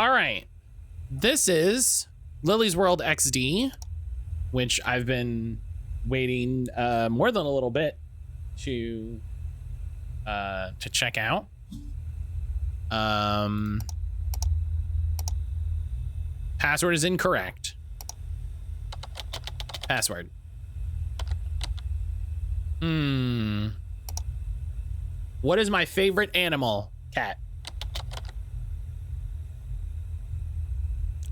All right. This is Lily's World XD, which I've been waiting more than a little bit to check out. Password is incorrect. Password. What is my favorite animal? Cat.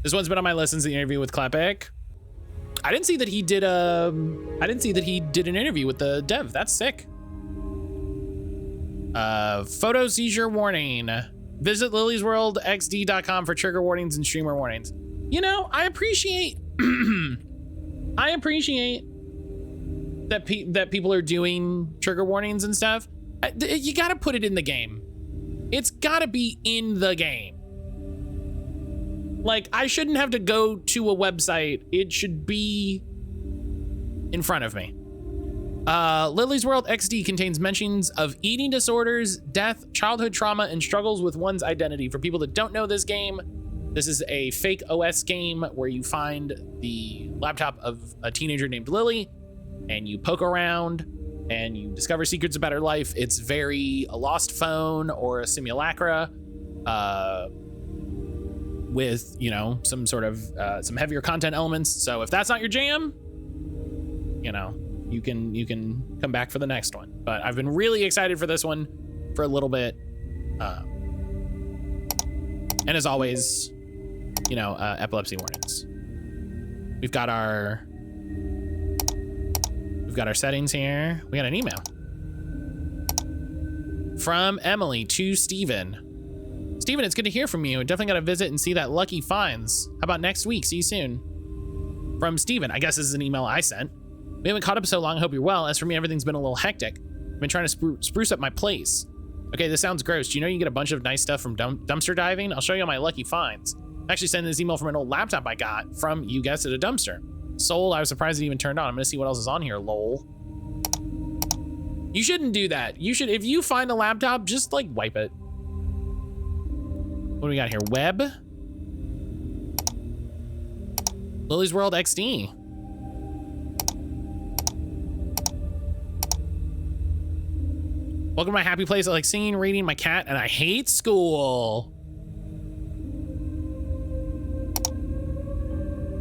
This one's been on my list since the interview with Clapic. I didn't see that he did an interview with the dev. That's sick. Photo seizure warning. Visit lilysworldxd.com for trigger warnings and streamer warnings. You know, I appreciate that people are doing trigger warnings and stuff. You gotta put it in the game. It's gotta be in the game. Like, I shouldn't have to go to a website. It should be in front of me. Lily's World XD contains mentions of eating disorders, death, childhood trauma, and struggles with one's identity. For people that don't know this game, this is a fake OS game where you find the laptop of a teenager named Lily, and you poke around, and you discover secrets about her life. It's very a lost phone or a simulacra, with, you know, some sort of some heavier content elements. So if that's not your jam, you know, you can come back for the next one. But I've been really excited for this one for a little bit. And as always, you know, epilepsy warnings. We've got our settings here. We got an email from Emily to Steven. Steven, it's good to hear from you. Definitely got to visit and see that Lucky Finds. How about next week? See you soon. From Steven. I guess this is an email I sent. We haven't caught up so long. I hope you're well. As for me, everything's been a little hectic. I've been trying to spruce up my place. Okay, this sounds gross. Do you know you can get a bunch of nice stuff from dumpster diving? I'll show you all my Lucky Finds. I'm actually sending this email from an old laptop I got from, you guessed it, a dumpster. Sold. I was surprised it even turned on. I'm gonna see what else is on here, lol. You shouldn't do that. You should, if you find a laptop, just like wipe it. What do we got here? Web. Lily's World XD. Welcome to my happy place. I like singing, reading, my cat, and I hate school.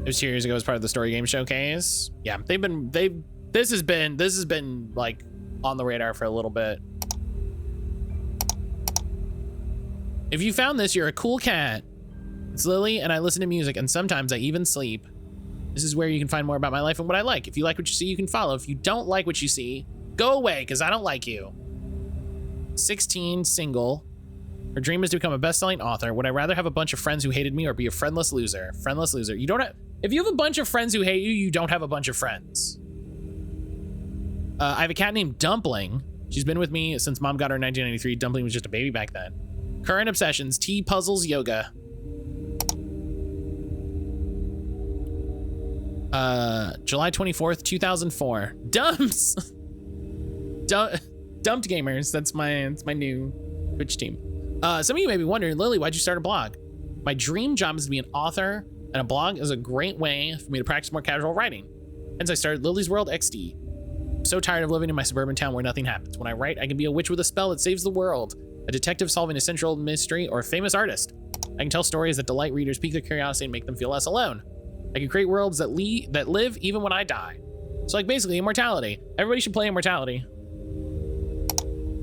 It was 2 years ago as part of the story game showcase. Yeah, this has been like on the radar for a little bit. If you found this, you're a cool cat. It's Lily, and I listen to music, and sometimes I even sleep. This is where you can find more about my life and what I like. If you like what you see, you can follow. If you don't like what you see, go away, because I don't like you. 16, single. Her dream is to become a best-selling author. Would I rather have a bunch of friends who hated me or be a friendless loser? Friendless loser. You don't have... If you have a bunch of friends who hate you, you don't have a bunch of friends. I have a cat named Dumpling. She's been with me since mom got her in 1993. Dumpling was just a baby back then. Current obsessions, tea, puzzles, yoga. July 24th, 2004. Dumps! Dumped Gamers, that's my new Twitch team. Some of you may be wondering, Lily, why'd you start a blog? My dream job is to be an author, and a blog is a great way for me to practice more casual writing. Hence I started Lily's World XD. I'm so tired of living in my suburban town where nothing happens. When I write, I can be a witch with a spell that saves the world, a detective solving a central mystery, or a famous artist. I can tell stories that delight readers, pique their curiosity, and make them feel less alone. I can create worlds that live even when I die. So like basically immortality. Everybody should play Immortality.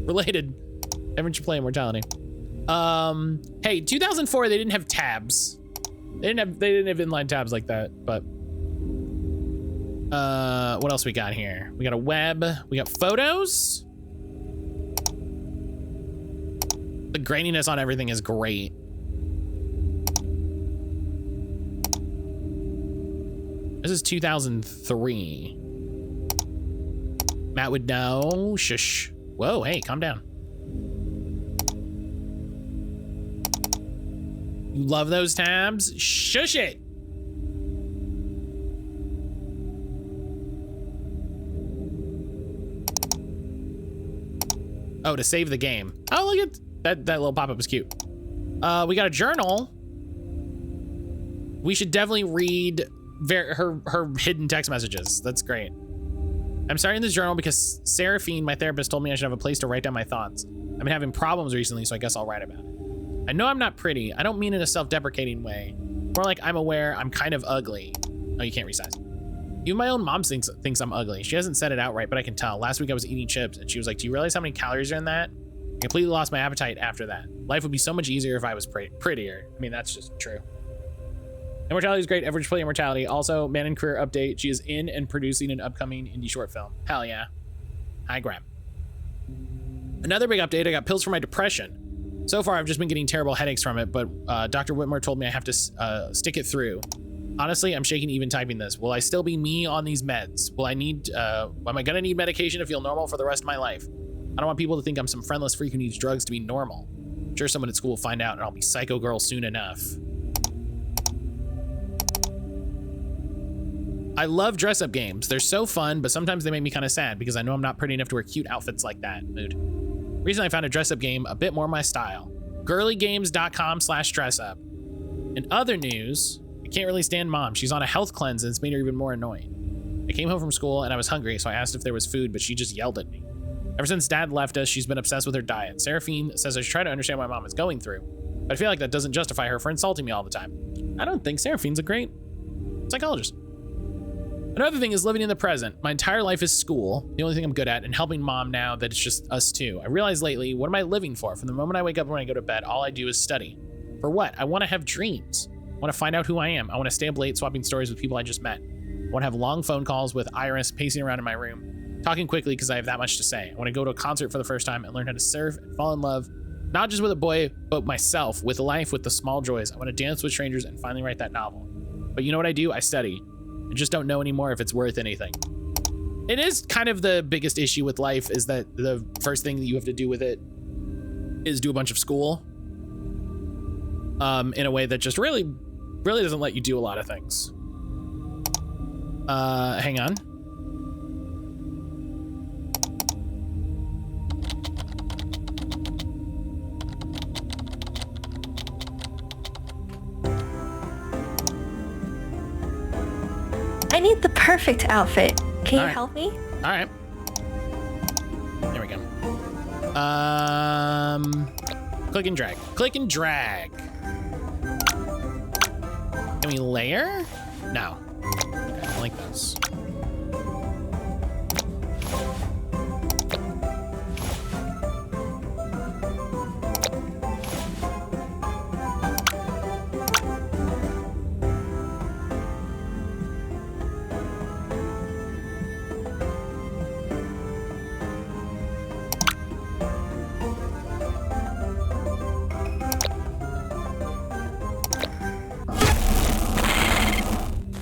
Related. Everyone should play Immortality. Hey, 2004, they didn't have tabs. They didn't have inline tabs like that, but what else we got here? We got a web, we got photos. The graininess on everything is great. This is 2003. Matt would know. Shush. Whoa, hey, calm down. You love those tabs? Shush it. Oh, to save the game. Oh, look at that little pop-up was cute. We got a journal. We should definitely read her hidden text messages. That's great. I'm starting this journal because Seraphine, my therapist, told me I should have a place to write down my thoughts. I've been having problems recently, so I guess I'll write about it. I know I'm not pretty. I don't mean in a self-deprecating way. More like I'm aware I'm kind of ugly. Oh, you can't resize. Even my own mom thinks I'm ugly. She hasn't said it outright, but I can tell. Last week I was eating chips, and she was like, do you realize how many calories are in that? I completely lost my appetite after that. Life would be so much easier if I was prettier. I mean, that's just true. Immortality is great. Average play Immortality. Also, Man in Career update. She is in and producing an upcoming indie short film. Hell yeah. Hi, Graham. Another big update. I got pills for my depression. So far, I've just been getting terrible headaches from it, but Dr. Whitmore told me I have to stick it through. Honestly, I'm shaking even typing this. Will I still be me on these meds? Will I need, am I gonna need medication to feel normal for the rest of my life? I don't want people to think I'm some friendless freak who needs drugs to be normal. I'm sure someone at school will find out and I'll be psycho girl soon enough. I love dress-up games. They're so fun, but sometimes they make me kind of sad because I know I'm not pretty enough to wear cute outfits like that. Mood. Recently, I found a dress-up game a bit more my style. girlygames.com/dressup. In other news, I can't really stand Mom. She's on a health cleanse and it's made her even more annoying. I came home from school and I was hungry, so I asked if there was food, but she just yelled at me. Ever since Dad left us, she's been obsessed with her diet. Seraphine says I should try to understand what Mom is going through, but I feel like that doesn't justify her for insulting me all the time. I don't think Seraphine's a great psychologist. Another thing is living in the present. My entire life is school, the only thing I'm good at, and helping Mom now that it's just us two. I realized lately, what am I living for? From the moment I wake up and when I go to bed, all I do is study. For what? I want to have dreams. I want to find out who I am. I want to stay up late swapping stories with people I just met. I want to have long phone calls with Iris pacing around in my room, talking quickly because I have that much to say. I want to go to a concert for the first time and learn how to surf and fall in love, not just with a boy, but myself, with life, with the small joys. I want to dance with strangers and finally write that novel. But you know what I do? I study. I just don't know anymore if it's worth anything. It is kind of the biggest issue with life is that the first thing that you have to do with it is do a bunch of school in a way that just really doesn't let you do a lot of things. Hang on. I need the perfect outfit. Can you help me? All right. There we go. Click and drag. Click and drag. Can we layer? No. Okay, I like this.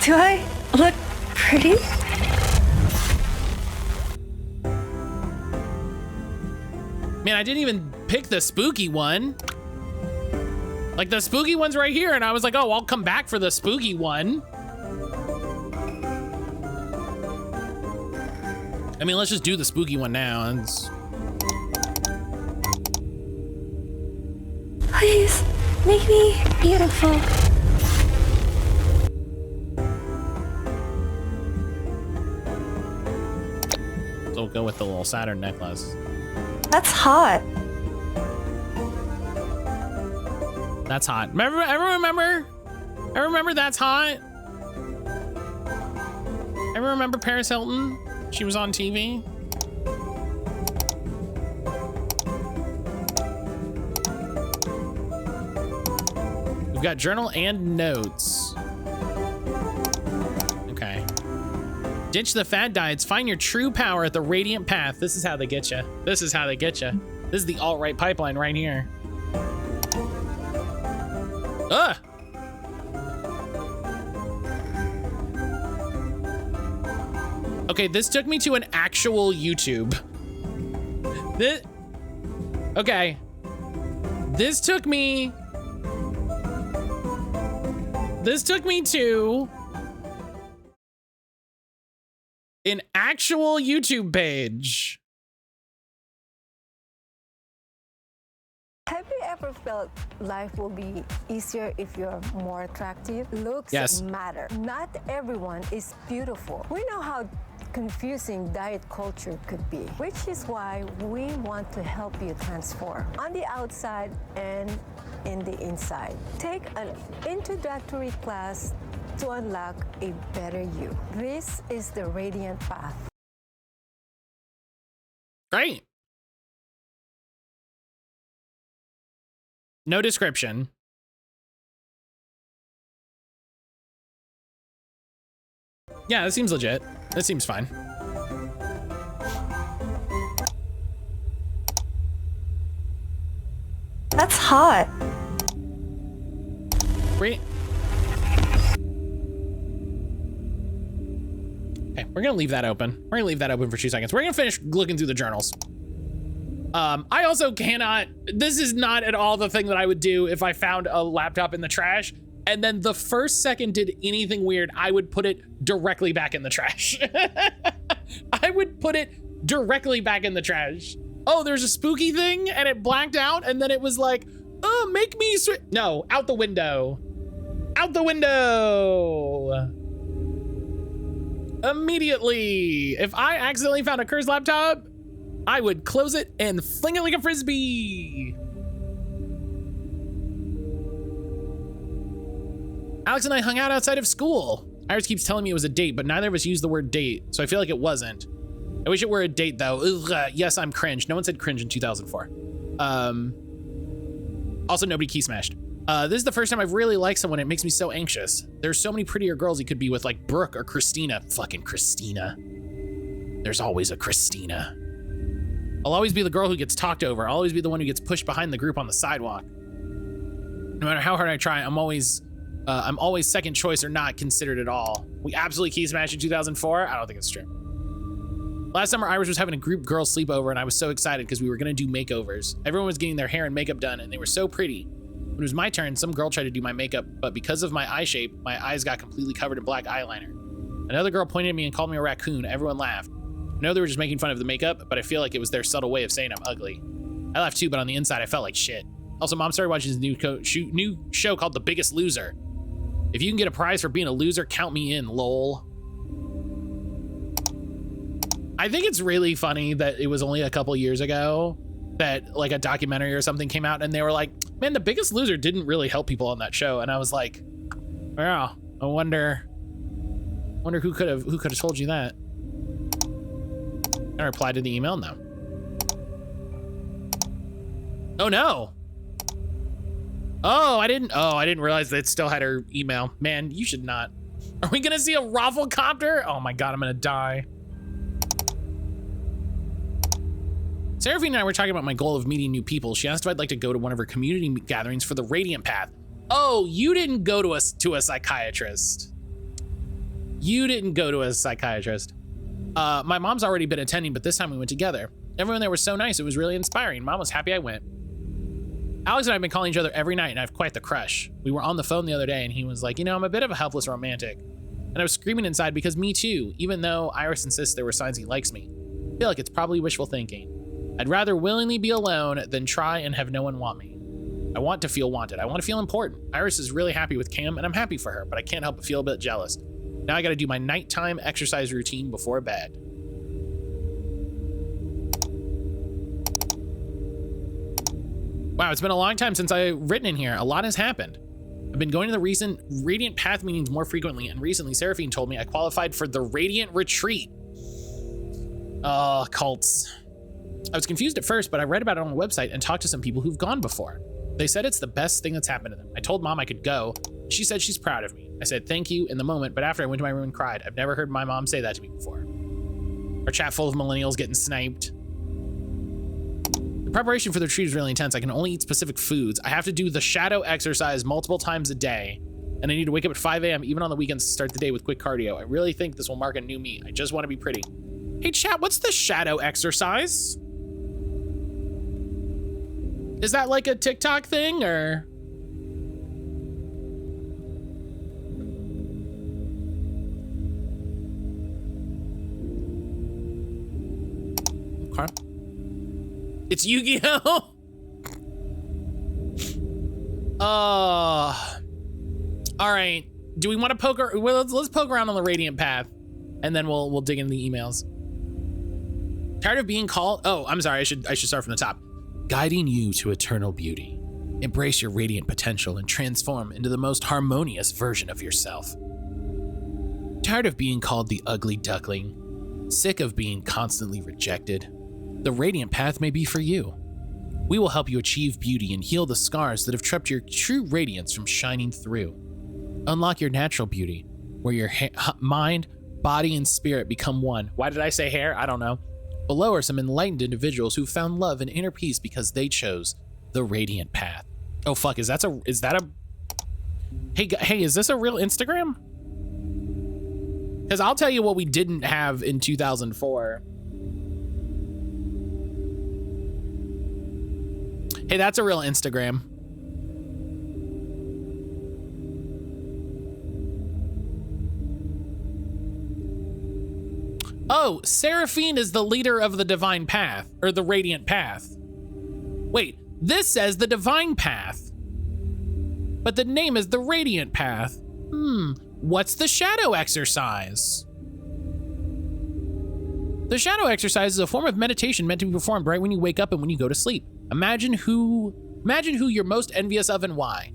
Do I look pretty? Man, I didn't even pick the spooky one. Like the spooky one's right here, and I was like, oh, I'll come back for the spooky one. I mean, let's just do the spooky one now. Please, make me beautiful. So we'll go with the little Saturn necklace. That's hot. That's hot. Remember? I remember That's Hot. I remember Paris Hilton. She was on TV. We've got journal and notes. Okay. Ditch the fad diets. Find your true power at the radiant path. This is how they get you. This is how they get you. This is the alt-right pipeline right here. Ugh. Okay, this took me to an actual YouTube. Okay. This took me to an actual YouTube page. Have you ever felt life will be easier if you're more attractive? Looks Yes. matter. Not everyone is beautiful. We know how confusing diet culture could be, which is why we want to help you transform on the outside and in the inside. Take an introductory class to unlock a better you. This is the Radiant Path. Great. No description. Yeah, that seems legit. That seems fine. That's hot. Great. Okay, we're gonna leave that open. We're gonna leave that open for 2 seconds. We're gonna finish looking through the journals. I also cannot, this is not at all the thing that I would do if I found a laptop in the trash and then the first second did anything weird, I would put it directly back in the trash. I would put it directly back in the trash. Oh, there's a spooky thing and it blanked out and then it was like, oh, make me no, out the window. Out the window. Immediately. If I accidentally found a cursed laptop, I would close it and fling it like a frisbee. Alex and I hung out outside of school. Iris keeps telling me it was a date, but neither of us used the word date, so I feel like it wasn't. I wish it were a date though. Ugh, yes, I'm cringe. No one said cringe in 2004. Also, nobody key smashed. This is the first time I've really liked someone. It makes me so anxious. There's so many prettier girls he could be with, like Brooke or Christina. Fucking Christina. There's always a Christina. I'll always be the girl who gets talked over. I'll always be the one who gets pushed behind the group on the sidewalk. No matter how hard I try, I'm always second choice or not considered at all. We absolutely key smashed in 2004. I don't think it's true. Last summer, Iris was having a group girl sleepover and I was so excited because we were gonna do makeovers. Everyone was getting their hair and makeup done and they were so pretty. When it was my turn, some girl tried to do my makeup, but because of my eye shape, my eyes got completely covered in black eyeliner. Another girl pointed at me and called me a raccoon. Everyone laughed. I know they were just making fun of the makeup, but I feel like it was their subtle way of saying I'm ugly. I laughed too, but on the inside, I felt like shit. Also, Mom started watching this new show called The Biggest Loser. If you can get a prize for being a loser, count me in, lol. I think it's really funny that it was only a couple years ago that like a documentary or something came out and they were like, man, The Biggest Loser didn't really help people on that show. And I was like, yeah, I wonder who could have told you that. I replied to the email, no. Oh no. Oh, I didn't realize that it still had her email. Man, you should not. Are we gonna see a Rafflecopter? Oh my God, I'm gonna die. Seraphine and I were talking about my goal of meeting new people. She asked if I'd like to go to one of her community gatherings for the Radiant Path. Oh, you didn't go to a psychiatrist. You didn't go to a psychiatrist. My mom's already been attending, but this time we went together. Everyone there was so nice. It was really inspiring. Mom was happy I went. Alex and I have been calling each other every night and I have quite the crush. We were on the phone the other day and he was like, you know, I'm a bit of a helpless romantic. And I was screaming inside because me too, even though Iris insists there were signs he likes me. I feel like it's probably wishful thinking. I'd rather willingly be alone than try and have no one want me. I want to feel wanted. I want to feel important. Iris is really happy with Cam and I'm happy for her, but I can't help but feel a bit jealous. Now I gotta do my nighttime exercise routine before bed. Wow, it's been a long time since I've written in here. A lot has happened. I've been going to the recent Radiant Path meetings more frequently, and recently Seraphine told me I qualified for the Radiant Retreat. Oh, cults. I was confused at first, but I read about it on the website and talked to some people who've gone before. They said it's the best thing that's happened to them. I told Mom I could go. She said she's proud of me. I said thank you in the moment, but after I went to my room and cried. I've never heard my mom say that to me before. Our chat full of millennials getting sniped. The preparation for the retreat is really intense. I can only eat specific foods. I have to do the shadow exercise multiple times a day, and I need to wake up at 5 a.m. even on the weekends to start the day with quick cardio. I really think this will mark a new me. I just want to be pretty. Hey chat, what's the shadow exercise? Is that like a TikTok thing or? Okay. It's Yu-Gi-Oh! All right. Do we want to poke? Well, let's poke around on the Radiant Path, and then we'll dig into the emails. Tired of being called? Oh, I'm sorry. I should start from the top. Guiding you to eternal beauty. Embrace your radiant potential and transform into the most harmonious version of yourself. Tired of being called the ugly duckling? Sick of being constantly rejected? The Radiant Path may be for you. We will help you achieve beauty and heal the scars that have kept your true radiance from shining through. Unlock your natural beauty, where your mind, body, and spirit become one. Why did I say hair? I don't know. Below are some enlightened individuals who found love and inner peace because they chose the Radiant Path. Oh fuck, is that a Hey, is this a real Instagram? Because I'll tell you what we didn't have in 2004. Hey, that's a real Instagram. Oh, Seraphine is the leader of the Divine Path, or the Radiant Path. Wait, this says the Divine Path, but the name is the Radiant Path. What's the shadow exercise? The shadow exercise is a form of meditation meant to be performed right when you wake up and when you go to sleep. Imagine who you're most envious of and why.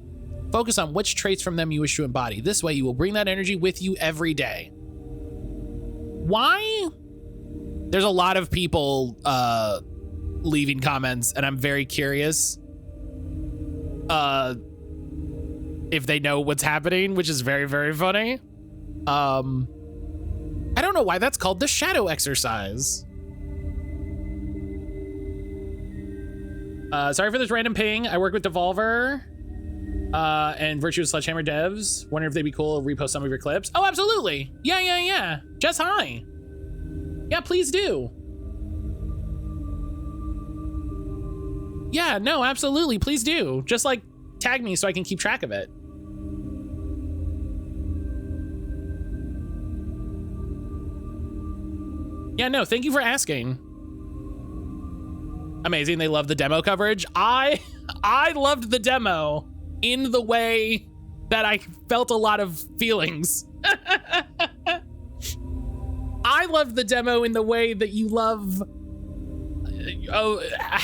Focus on which traits from them you wish to embody. This way you will bring that energy with you every day. Why? There's a lot of people leaving comments, and I'm very curious if they know what's happening, which is very, very funny. I don't know why that's called the shadow exercise. Sorry for this random ping. I work with Devolver and Virtuous Sledgehammer devs. Wonder if they'd be cool to repost some of your clips. Oh, absolutely. Yeah. Just hi. Yeah, please do. Yeah, no, absolutely. Please do. Just like tag me so I can keep track of it. Yeah, no, thank you for asking. Amazing. They love the demo coverage. I loved the demo in the way that I felt a lot of feelings. I loved the demo in the way that you love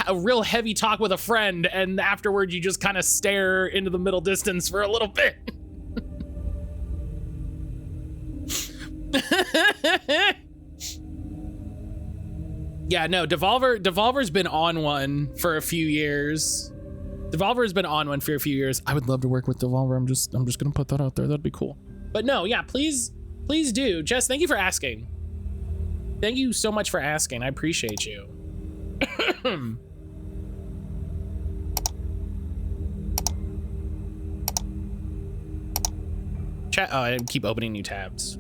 a real heavy talk with a friend, and afterward you just kind of stare into the middle distance for a little bit. Yeah, no, Devolver's been on one for a few years. Devolver's been on one for a few years. I would love to work with Devolver. I'm just gonna put that out there. That'd be cool. But no, yeah, please do. Jess, thank you for asking. Thank you so much for asking. I appreciate you. Chat. Oh, I keep opening new tabs.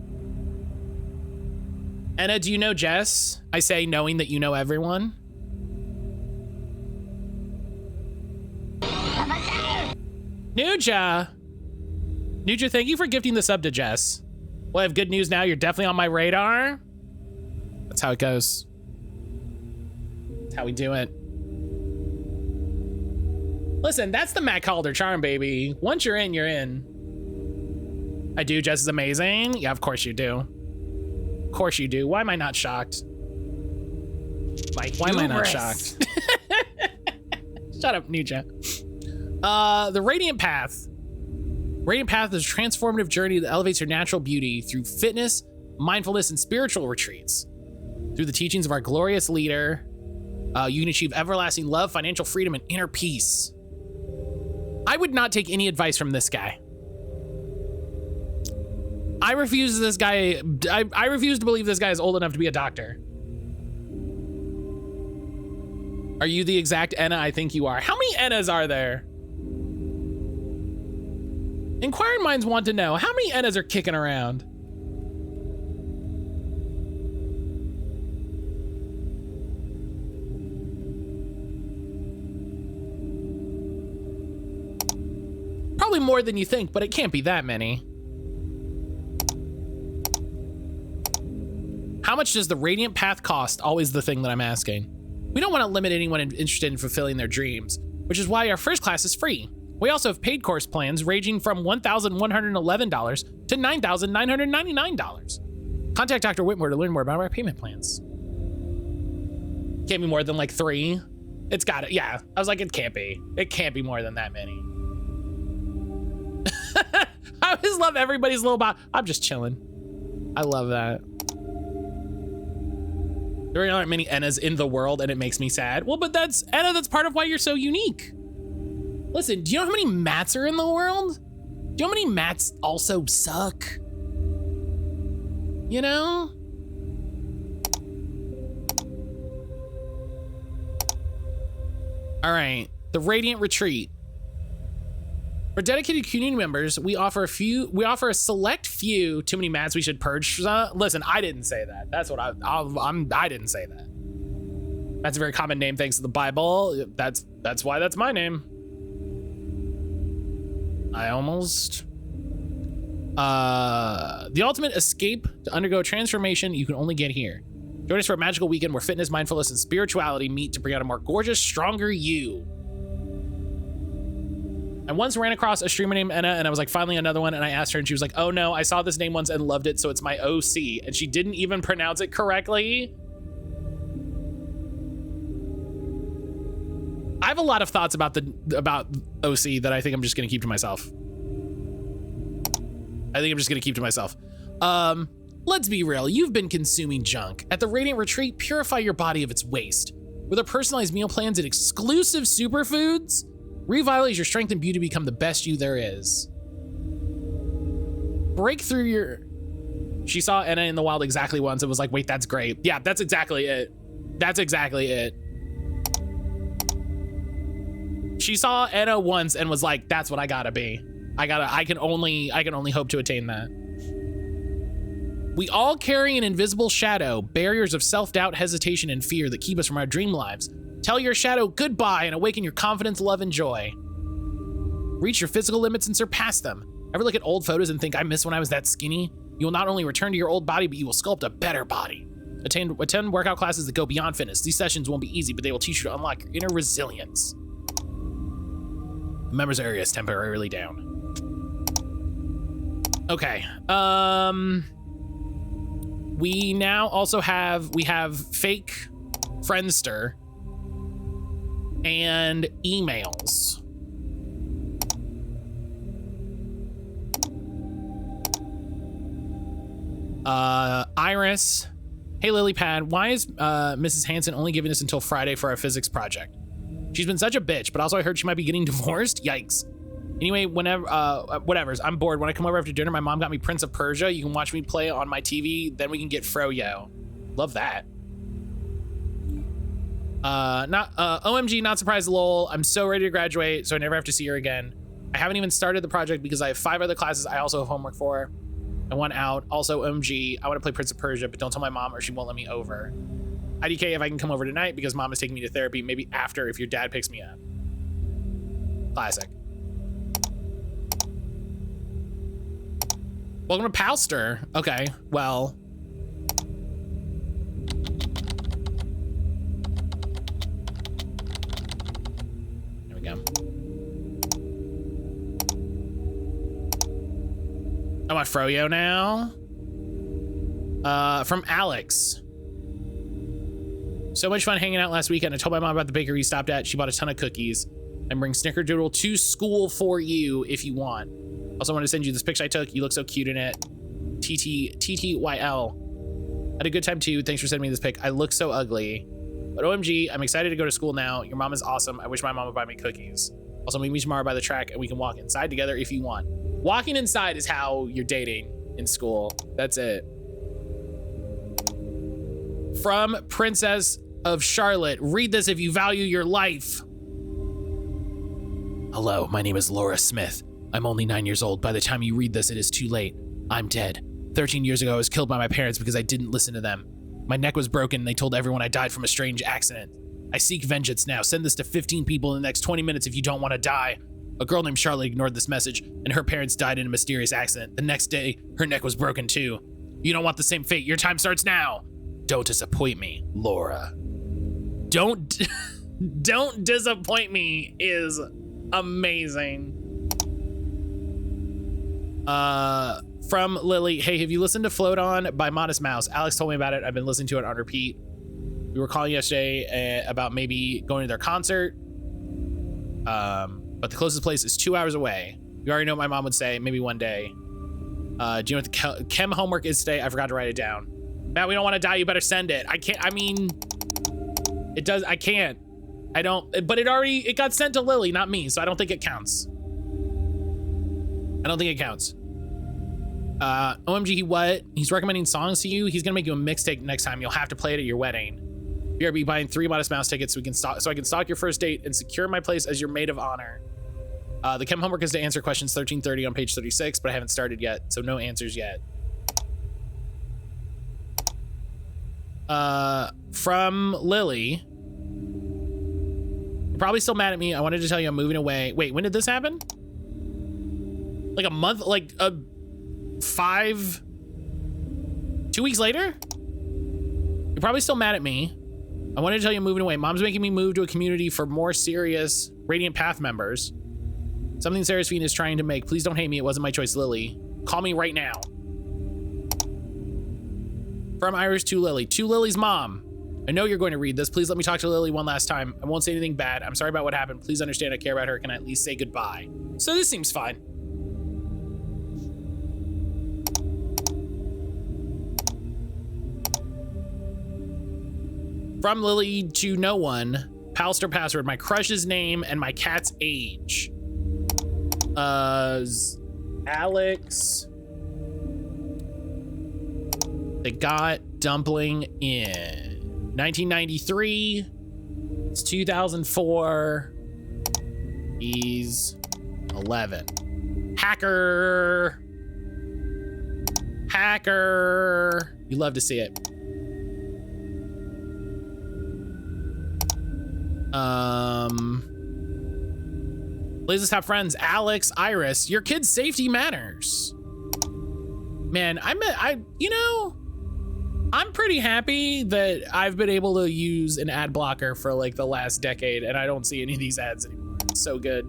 Anna, do you know Jess? I say knowing that you know everyone. Nuja, thank you for gifting the sub to Jess. Well, I have good news now. You're definitely on my radar. That's how it goes. That's how we do it. Listen, that's the mattcaulder charm, baby. Once you're in, you're in. I do. Jess is amazing. Yeah, of course you do. Of course you do. Why am I not shocked? Like, why am I not shocked? Shut up, Nuja. The Radiant Path. Radiant Path is a transformative journey that elevates your natural beauty through fitness, mindfulness, and spiritual retreats. Through the teachings of our glorious leader, you can achieve everlasting love, financial freedom, and inner peace. I would not take any advice from this guy. I refuse this guy. I refuse to believe this guy is old enough to be a doctor. Are you the exact Enna I think you are? How many Ennas are there? Inquiring minds want to know, how many Ennas are kicking around? Probably more than you think, but it can't be that many. How much does the Radiant Path cost? Always the thing that I'm asking. We don't want to limit anyone interested in fulfilling their dreams, which is why our first class is free. We also have paid course plans ranging from $1,111 to $9,999. Contact Dr. Whitmore to learn more about our payment plans. Can't be more than like 3. It's got it. Yeah, I was like, it can't be. It can't be more than that many. I always love everybody's little bot. I'm just chilling. I love that. There aren't many Ennas in the world, and it makes me sad. Well, but that's Enna. That's part of why you're so unique. Listen, do you know how many Matts are in the world? Do you know how many Matts also suck? You know? All right, the Radiant Retreat. For dedicated community members, we offer a select few. Too many Matts we should purge. Listen, I didn't say that. That's what I didn't say that. That's a very common name thanks to the Bible. That's why that's my name. I almost. The ultimate escape to undergo transformation you can only get here. Join us for a magical weekend where fitness, mindfulness, and spirituality meet to bring out a more gorgeous, stronger you. I once ran across a streamer named Enna, and I was like, finally another one, and I asked her, and she was like, oh no, I saw this name once and loved it, so it's my OC, and she didn't even pronounce it correctly. I have a lot of thoughts about OC that I think I'm just gonna keep to myself. Let's be real, you've been consuming junk. At the Radiant Retreat, purify your body of its waste. With our personalized meal plans and exclusive superfoods, revitalize your strength and beauty to become the best you there is. Break through your... She saw Enna in the wild exactly once and was like, wait, that's great. Yeah, that's exactly it. That's exactly it. She saw Enna once and was like, that's what I gotta be. I can only hope to attain that. We all carry an invisible shadow, barriers of self-doubt, hesitation, and fear that keep us from our dream lives. Tell your shadow goodbye and awaken your confidence, love, and joy. Reach your physical limits and surpass them. Ever look at old photos and think, I miss when I was that skinny? You will not only return to your old body, but you will sculpt a better body. Attend workout classes that go beyond fitness. These sessions won't be easy, but they will teach you to unlock your inner resilience. The members area is temporarily down. Okay. We now also have fake Friendster and emails. Iris, hey Lilypad, why is Mrs. Hanson only giving us until Friday for our physics project? She's been such a bitch, but also I heard she might be getting divorced. Yikes. Anyway, whatever. I'm bored. When I come over after dinner, my mom got me Prince of Persia. You can watch me play on my TV. Then we can get Froyo. Love that. OMG, not surprised, lol. I'm so ready to graduate, so I never have to see her again. I haven't even started the project because I have 5 other classes I also have homework for. I want out. Also, OMG, I want to play Prince of Persia, but don't tell my mom or she won't let me over. IDK if I can come over tonight because mom is taking me to therapy. Maybe after if your dad picks me up. Classic. Welcome to Palster. Okay, well. There we go. I want Froyo now. From Alex. So much fun hanging out last weekend. I told my mom about the bakery we stopped at. She bought a ton of cookies and bring Snickerdoodle to school for you if you want. Also want to send you this picture I took. You look so cute in it. TTYL. Had a good time too. Thanks for sending me this pic. I look so ugly. But OMG, I'm excited to go to school now. Your mom is awesome. I wish my mom would buy me cookies. Also, meet me tomorrow by the track and we can walk inside together if you want. Walking inside is how you're dating in school. That's it. From Princess of Charlotte. Read this if you value your life. Hello, my name is Laura Smith. I'm only 9 years old. By the time you read this, it is too late. I'm dead. 13 years ago, I was killed by my parents because I didn't listen to them. My neck was broken and they told everyone I died from a strange accident. I seek vengeance now. Send this to 15 people in the next 20 minutes if you don't want to die. A girl named Charlotte ignored this message and her parents died in a mysterious accident. The next day, her neck was broken too. You don't want the same fate. Your time starts now. Don't disappoint me, Laura. Don't disappoint me is Amazing. From Lily, hey, have you listened to Float On by Modest Mouse? Alex told me about it. I've been listening to it on repeat. We were calling yesterday about maybe going to their concert. But the closest place is 2 hours away. You already know what my mom would say, maybe one day. Do you know what the chem homework is today? I forgot to write it down. Matt, we don't want to die. You better send it. I can't, I mean, it does, I can't. I don't, but it got sent to Lily, not me, so I don't think it counts. I don't think it counts. OMG, what? He's recommending songs to you. He's gonna make you a mixtape next time. You'll have to play it at your wedding. BRB buying 3 Modest Mouse tickets so I can stalk your first date and secure my place as your maid of honor. The chem homework is to answer questions 1330 on page 36, but I haven't started yet, so no answers yet. From Lily. You're probably still mad at me. I wanted to tell you I'm moving away. Wait, when did this happen? Like a month, like 2 weeks later? You're probably still mad at me. I wanted to tell you I'm moving away. Mom's making me move to a community for more serious Radiant Path members. Something Seraphine is trying to make. Please don't hate me. It wasn't my choice, Lily. Call me right now. From Iris to Lily. To Lily's mom. I know you're going to read this. Please let me talk to Lily one last time. I won't say anything bad. I'm sorry about what happened. Please understand I care about her. Can I at least say goodbye? So this seems fine. From Lily to no one. Palster password. My crush's name and my cat's age. Alex. They got Dumpling in 1993. It's 2004. He's 11. Hacker. You love to see it. Liz's top friends, Alex, Iris. Your kid's safety matters. Man, you know, I'm pretty happy that I've been able to use an ad blocker for like the last decade and I don't see any of these ads anymore. It's so good.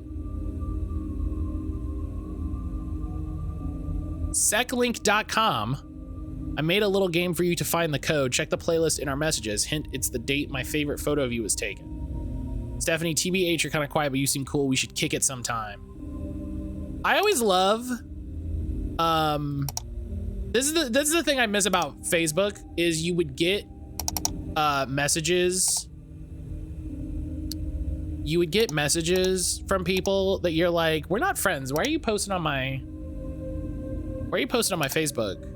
Seclink.com. I made a little game for you to find the code. Check the playlist in our messages. Hint, it's the date my favorite photo of you was taken. Stephanie, TBH, you're kind of quiet, but you seem cool. We should kick it sometime. I always love, this is the thing I miss about Facebook is you would get messages. You would get messages from people that you're like, we're not friends. Why are you posting on my Facebook?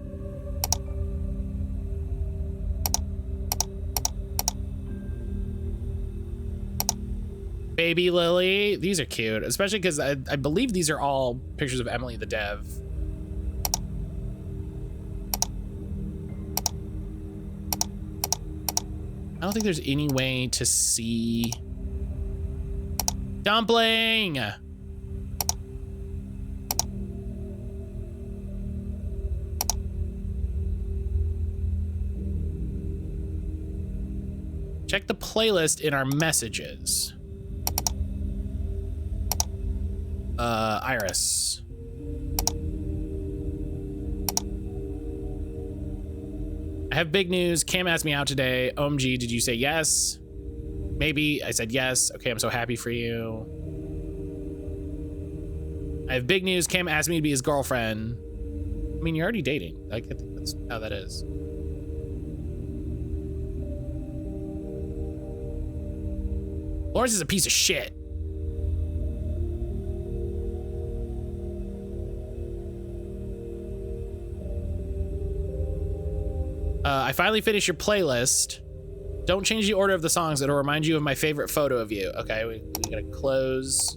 Baby Lily, these are cute, especially because I believe these are all pictures of Emily the Dev. I don't think there's any way to see. Dumpling! Check the playlist in our messages. Iris. I have big news. Cam asked me out today. OMG, did you say yes? Maybe. I said yes. Okay, I'm so happy for you. I have big news. Cam asked me to be his girlfriend. I mean, you're already dating. I think that's how that is. Lawrence is a piece of shit. I finally finished your playlist. Don't change the order of the songs. It'll remind you of my favorite photo of you. Okay, we gotta close.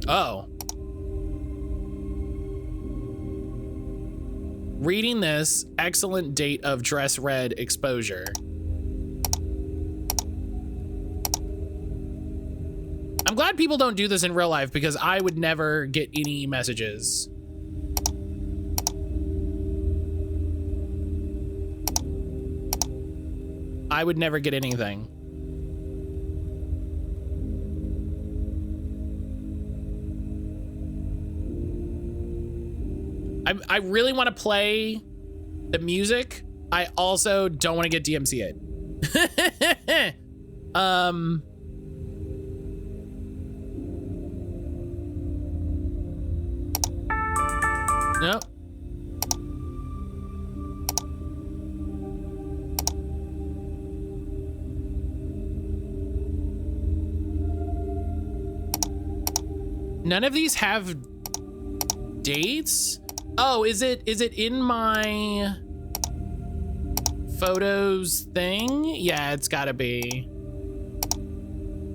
Oh. Reading this, excellent date of dress red exposure. I'm glad people don't do this in real life because I would never get any messages. I would never get anything. I really want to play the music. I also don't want to get DMCA'd. Nope. None of these have dates. Oh, is it in my photos thing? Yeah, it's gotta be.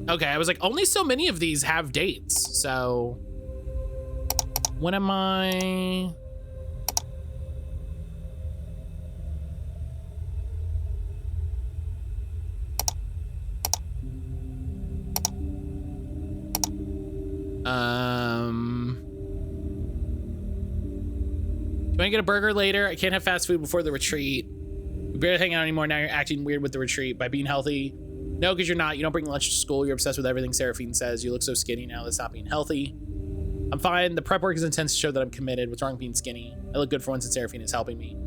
Okay, I was like, only so many of these have dates. So when am I? Do I get a burger later? I can't have fast food before the retreat. We barely hang out anymore. Now you're acting weird with the retreat by being healthy. No, because you're not. You don't bring lunch to school. You're obsessed with everything Seraphine says. You look so skinny now. That's not being healthy. I'm fine. The prep work is intense to show that I'm committed. What's wrong with being skinny? I look good for once and Seraphine is helping me.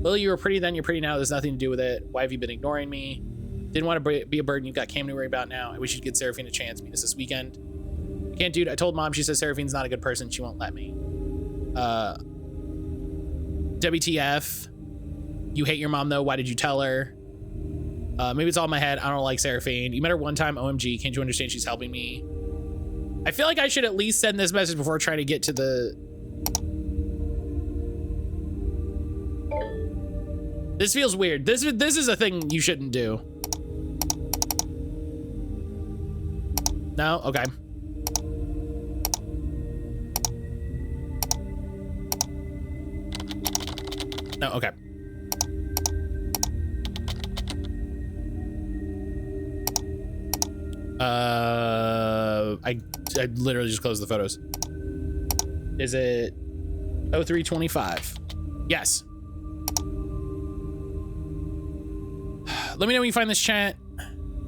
Lily, you were pretty then. You're pretty now. There's nothing to do with it. Why have you been ignoring me? Didn't want to be a burden. You've got Cam to worry about now. I wish you'd give Seraphine a chance. Meet us this weekend. I can't, dude. I told Mom. She says Seraphine's not a good person. She won't let me. WTF. You hate your mom though. Why did you tell her? Maybe it's all in my head. I don't like Seraphine. You met her one time. OMG. Can't you understand she's helping me? I feel like I should at least send this message before trying to get to the... This feels weird. This is a thing you shouldn't do. No? Okay. No, okay. I literally just closed the photos. Is it 0325? Yes. Let me know when you find this chat.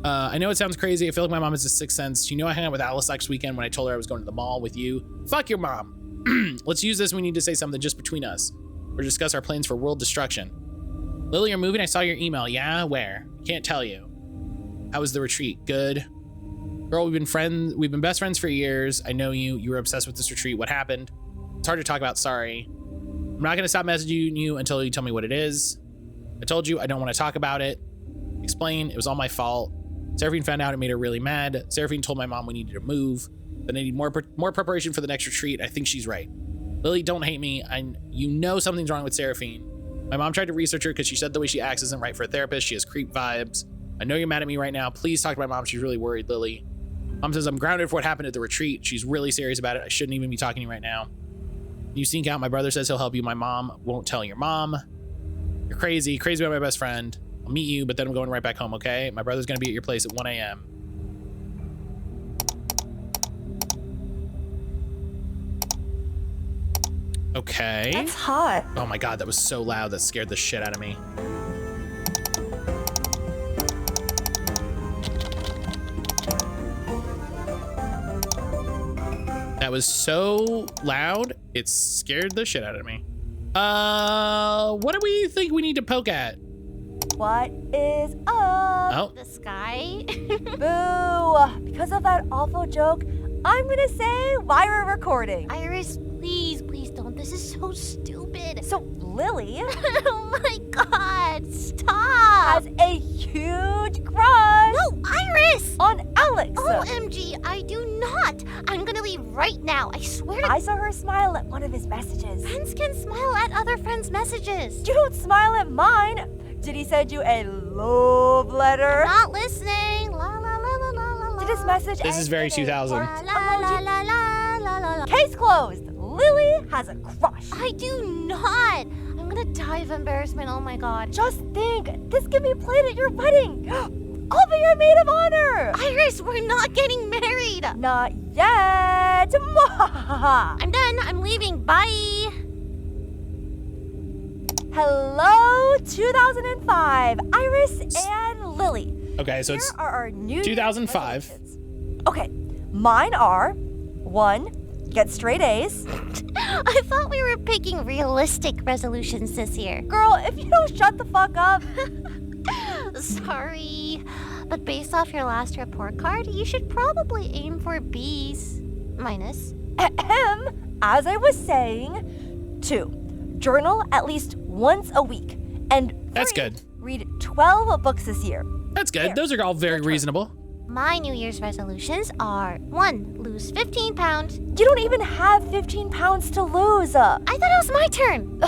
I know it sounds crazy. I feel like my mom has a sixth sense. You know I hung out with Alice next weekend when I told her I was going to the mall with you. Fuck your mom. Let's use this. We need to say something just between us. Or discuss our plans for world destruction. Lily, you're moving. I saw your email. Yeah, where? Can't tell you. How was the retreat? Good. Girl, we've been best friends for years. I know you. You were obsessed with this retreat. What happened? It's hard to talk about. Sorry. I'm not gonna stop messaging you until you tell me what it is. I told you I don't want to talk about it. Explain. It was all my fault. Seraphine found out. It made her really mad. Seraphine told my mom we needed to move. That I need more preparation for the next retreat. I think she's right. Lily, don't hate me. You know something's wrong with Seraphine. My mom tried to research her because she said the way she acts isn't right for a therapist. She has creep vibes. I know you're mad at me right now. Please talk to my mom. She's really worried, Lily. Mom says I'm grounded for what happened at the retreat. She's really serious about it. I shouldn't even be talking to you right now. You sneak out. My brother says he'll help you. My mom won't tell your mom. You're crazy about my best friend. I'll meet you, but then I'm going right back home, okay? My brother's gonna be at your place at 1 a.m. Okay. That's hot. Oh my God, that was so loud. That scared the shit out of me. That was so loud, it scared the shit out of me. What do we think we need to poke at? What is up? Oh. The sky? Boo! Because of that awful joke, I'm gonna say why we're recording. Iris, please don't. This is so stupid. So Lily Oh my God, stop! has a huge crush No, Iris! on Alex. OMG, I do not. I'm gonna leave right now. I swear to I saw her smile at one of his messages. friends can smile at other friends' messages. You don't smile at mine. Did he send you a love letter? Not listening. La la la la la la. Did his message This is end very in a 2000. La la la la la la la la. Case closed. Lily has a crush. I do not. I'm gonna die of embarrassment. Oh my God. Just think, this can be played at your wedding. I'll be your maid of honor. Iris, we're not getting married. Not yet. I'm done. I'm leaving. Bye. Hello, 2005. Iris and Lily. Okay, so Here it's are our new 2005. resolutions. Okay, mine are 1, get straight A's. I thought we were picking realistic resolutions this year. Girl, if you don't shut the fuck up. Sorry, but based off your last report card, you should probably aim for B's minus. Ahem. As I was saying, 2, journal at least once a week. And 3, That's good. read 12 books this year. That's good. Those are all very reasonable. My New Year's resolutions are 1, lose 15 pounds. You don't even have 15 pounds to lose. I thought it was my turn.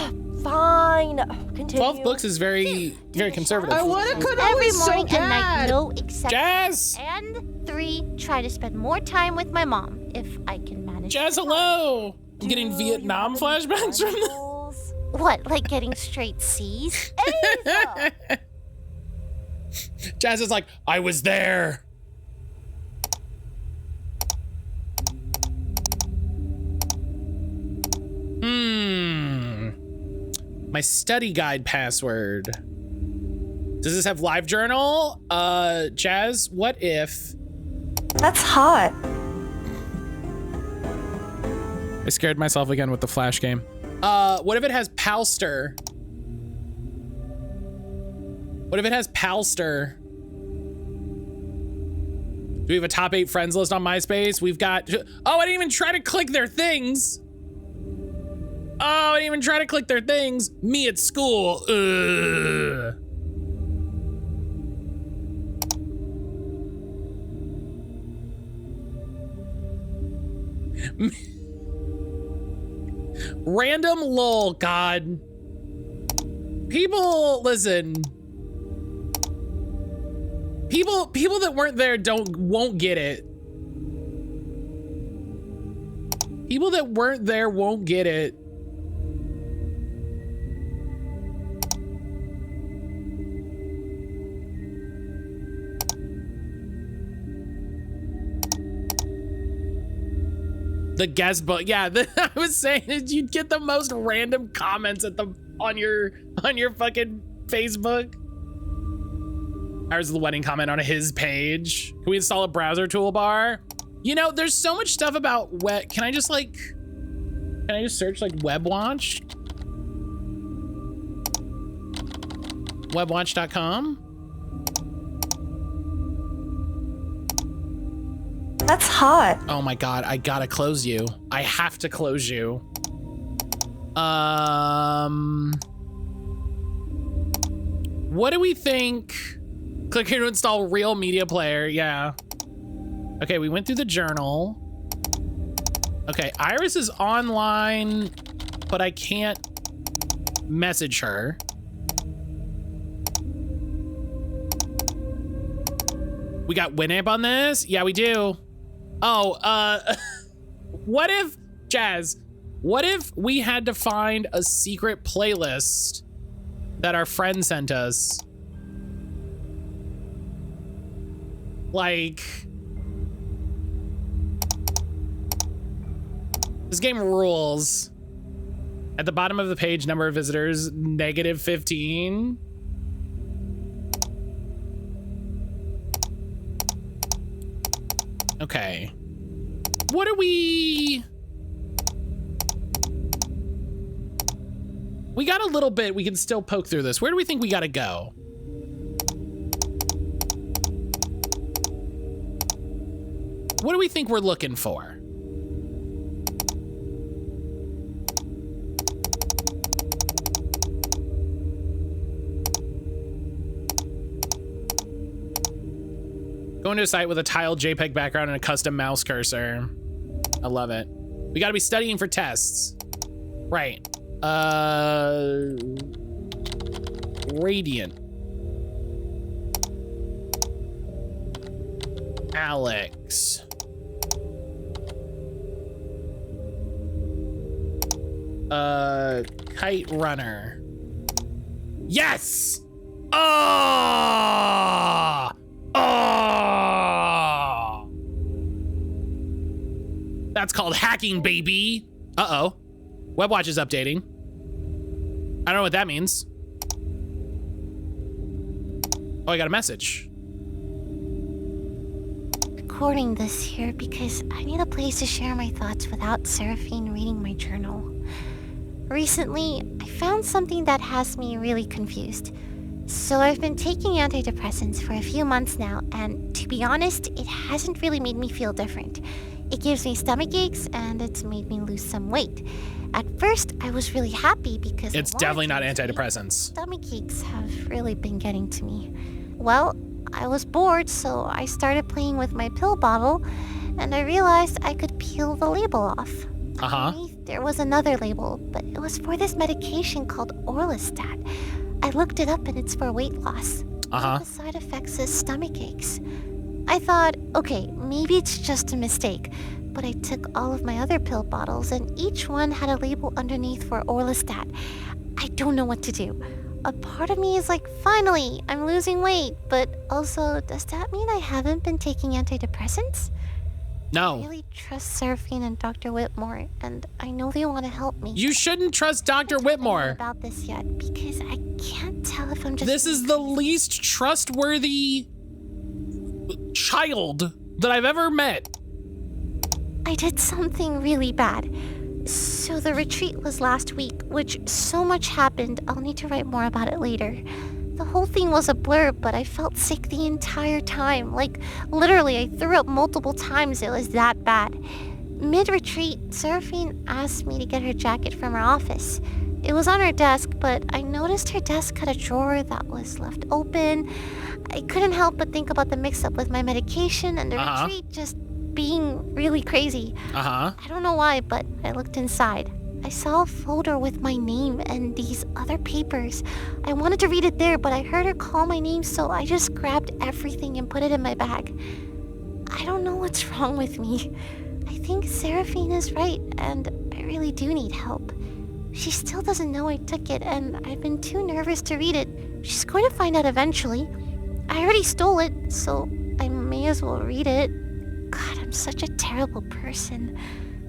Fine. Continue. 12 books is very conservative. I want to cuddle Every with so morning and night, bad. no exception. Jazz! And 3, try to spend more time with my mom, if I can manage. Jazz, hello! I'm getting Vietnam flashbacks from this. Rules. What, like getting straight C's? A's. Jazz is like, I was there. My study guide password. Does this have live journal? Jazz, what if... That's hot. I scared myself again with the flash game. What if it has Palster? What if it has Palster? Do we have a top 8 friends list on MySpace? We've got... Oh, I didn't even try to click their things. Oh, I didn't even try to click their things. Me at school. Ugh. Random lol, God. People, listen. People that weren't there won't get it. People that weren't there won't get it. The guest book, yeah. I was saying you'd get the most random comments at on your fucking Facebook. Ours is the wedding comment on his page. Can we install a browser toolbar? You know, there's so much stuff about web. Can I just search like WebWatch? Webwatch.com? That's hot. Oh my God, I gotta close you. I have to close you. What do we think? Click here to install Real Media Player, yeah. Okay, we went through the journal. Okay, Iris is online, but I can't message her. We got Winamp on this? Yeah, we do. Oh, what if, Jazz, what if we had to find a secret playlist that our friend sent us? Like, this game rules. At the bottom of the page, number of visitors, -15. Okay. What are we got a little bit. We can still poke through this. Where do we think we gotta go? What do we think we're looking for? Going to a site with a tiled JPEG background and a custom mouse cursor. I love it. We gotta be studying for tests. Right. Radiant. Alex. Kite runner. Yes! Oh! Oh! That's called hacking, baby. Uh-oh. WebWatch is updating. I don't know what that means. Oh, I got a message. recording this here because I need a place to share my thoughts without Seraphine reading my journal. Recently, I found something that has me really confused. So I've been taking antidepressants for a few months now, and to be honest, it hasn't really made me feel different. It gives me stomach aches, and it's made me lose some weight. At first, I was really happy because It's definitely not antidepressants. stomach aches have really been getting to me. Well, I was bored, so I started playing with my pill bottle, and I realized I could peel the label off. Underneath, there was another label, but it was for this medication called Orlistat. I looked it up, and it's for weight loss. One of the side effects is stomach aches. I thought, okay, maybe it's just a mistake, but I took all of my other pill bottles, and each one had a label underneath for Orlistat. I don't know what to do. A part of me is like, finally, I'm losing weight, but also, does that mean I haven't been taking antidepressants? No. I really trust Seraphine and Dr. Whitmore, and I know they want to help me. You shouldn't trust Dr. Whitmore. About this yet, because I can't tell if I'm just... This is the least trustworthy child that I've ever met. I did something really bad. So the retreat was last week, which so much happened, I'll need to write more about it later. The whole thing was a blur, but I felt sick the entire time. Like, literally, I threw up multiple times. It was that bad. Mid-retreat, Seraphine asked me to get her jacket from her office. It was on her desk, but I noticed her desk had a drawer that was left open. I couldn't help but think about the mix-up with my medication and the retreat just being really crazy. I don't know why, but I looked inside. I saw a folder with my name and these other papers. I wanted to read it there, but I heard her call my name, so I just grabbed everything and put it in my bag. I don't know what's wrong with me. I think Seraphine is right, and I really do need help. She still doesn't know I took it, and I've been too nervous to read it. She's going to find out eventually. I already stole it, so I may as well read it. God, I'm such a terrible person.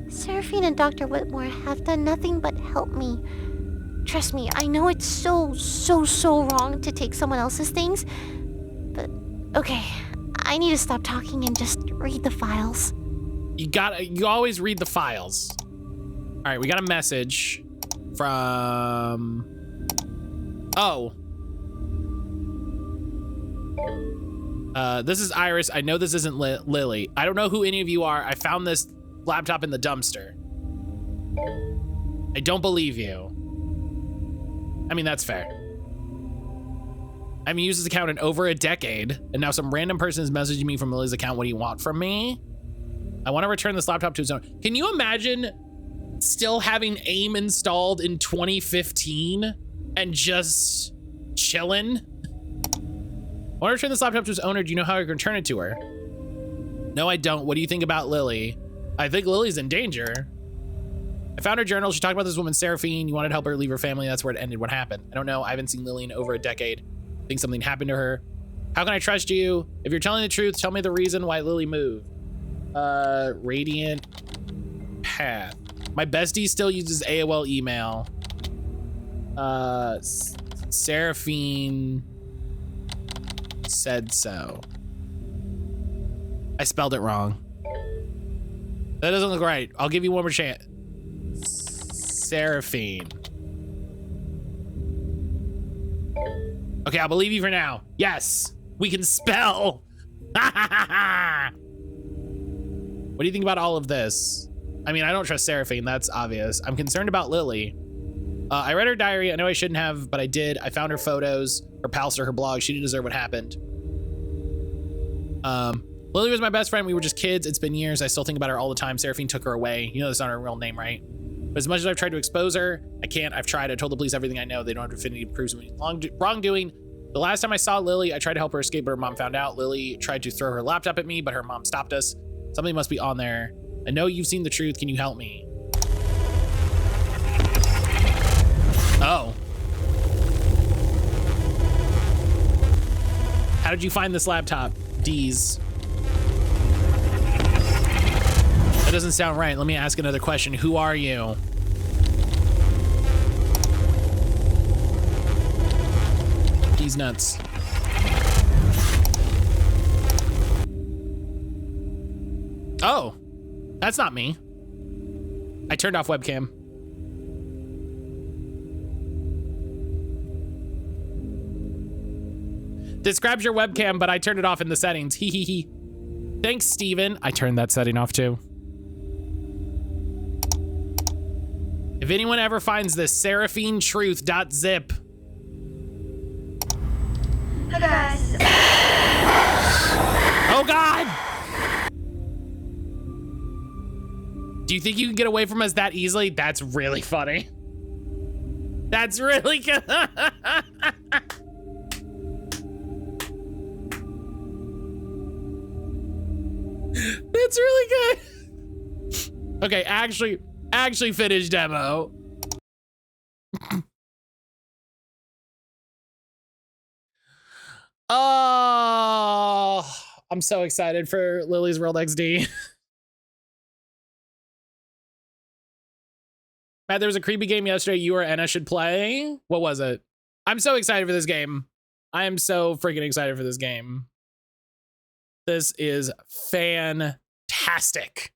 Seraphine and Dr. Whitmore have done nothing but help me. Trust me, I know it's so wrong to take someone else's things, but okay, I need to stop talking and just read the files. You always read the files. All right, we got a message from... this is Iris. I know this isn't Lily. I don't know who any of you are. I found this laptop in the dumpster. I don't believe you. I mean, that's fair. I haven't used this account in over a decade, and now some random person is messaging me from Lily's account. What do you want from me? I want to return this laptop to its owner. Can you imagine still having AIM installed in 2015 and just chilling? I want to return this laptop to its owner. Do you know how I can return it to her? No, I don't. What do you think about Lily? I think Lily's in danger. I found her journal. She talked about this woman, Seraphine. You wanted to help her leave her family. That's where it ended. What happened? I don't know. I haven't seen Lily in over a decade. I think something happened to her. How can I trust you? If you're telling the truth, tell me the reason why Lily moved. Radiant Path. My bestie still uses AOL email. Seraphine said so. I spelled it wrong. That doesn't look right. I'll give you one more chance. Seraphine. Okay, I'll believe you for now. Yes, we can spell. What do you think about all of this? I mean, I don't trust Seraphine, that's obvious. I'm concerned about Lily. I read her diary. I know I shouldn't have, but I did. I found her photos, her pals, or her blog. She didn't deserve what happened. Lily was my best friend. We were just kids. It's been years. I still think about her all the time. Seraphine took her away. You know that's not her real name, right? But as much as I've tried to expose her, I can't. I've tried. I told the police everything I know. They don't have definitive proofs of any wrongdoing. The last time I saw Lily, I tried to help her escape, but her mom found out. Lily tried to throw her laptop at me, but her mom stopped us. Something must be on there. I know you've seen the truth. Can you help me? Oh. How did you find this laptop? D's. That doesn't sound right. Let me ask another question. Who are you? D's nuts. Oh, that's not me. I turned off webcam. Describes your webcam, but I turned it off in the settings. Hee hee hee. Thanks, Steven. I turned that setting off too. If anyone ever finds this, seraphinetruth.zip. Hi guys. Oh God! Do you think you can get away from us that easily? That's really funny. That's really good. That's really good. Okay, actually finish demo. Oh, I'm so excited for Lily's World XD. Matt, there was a creepy game yesterday you or Anna should play. What was it? I'm so excited for this game. I am so freaking excited for this game. This is fantastic.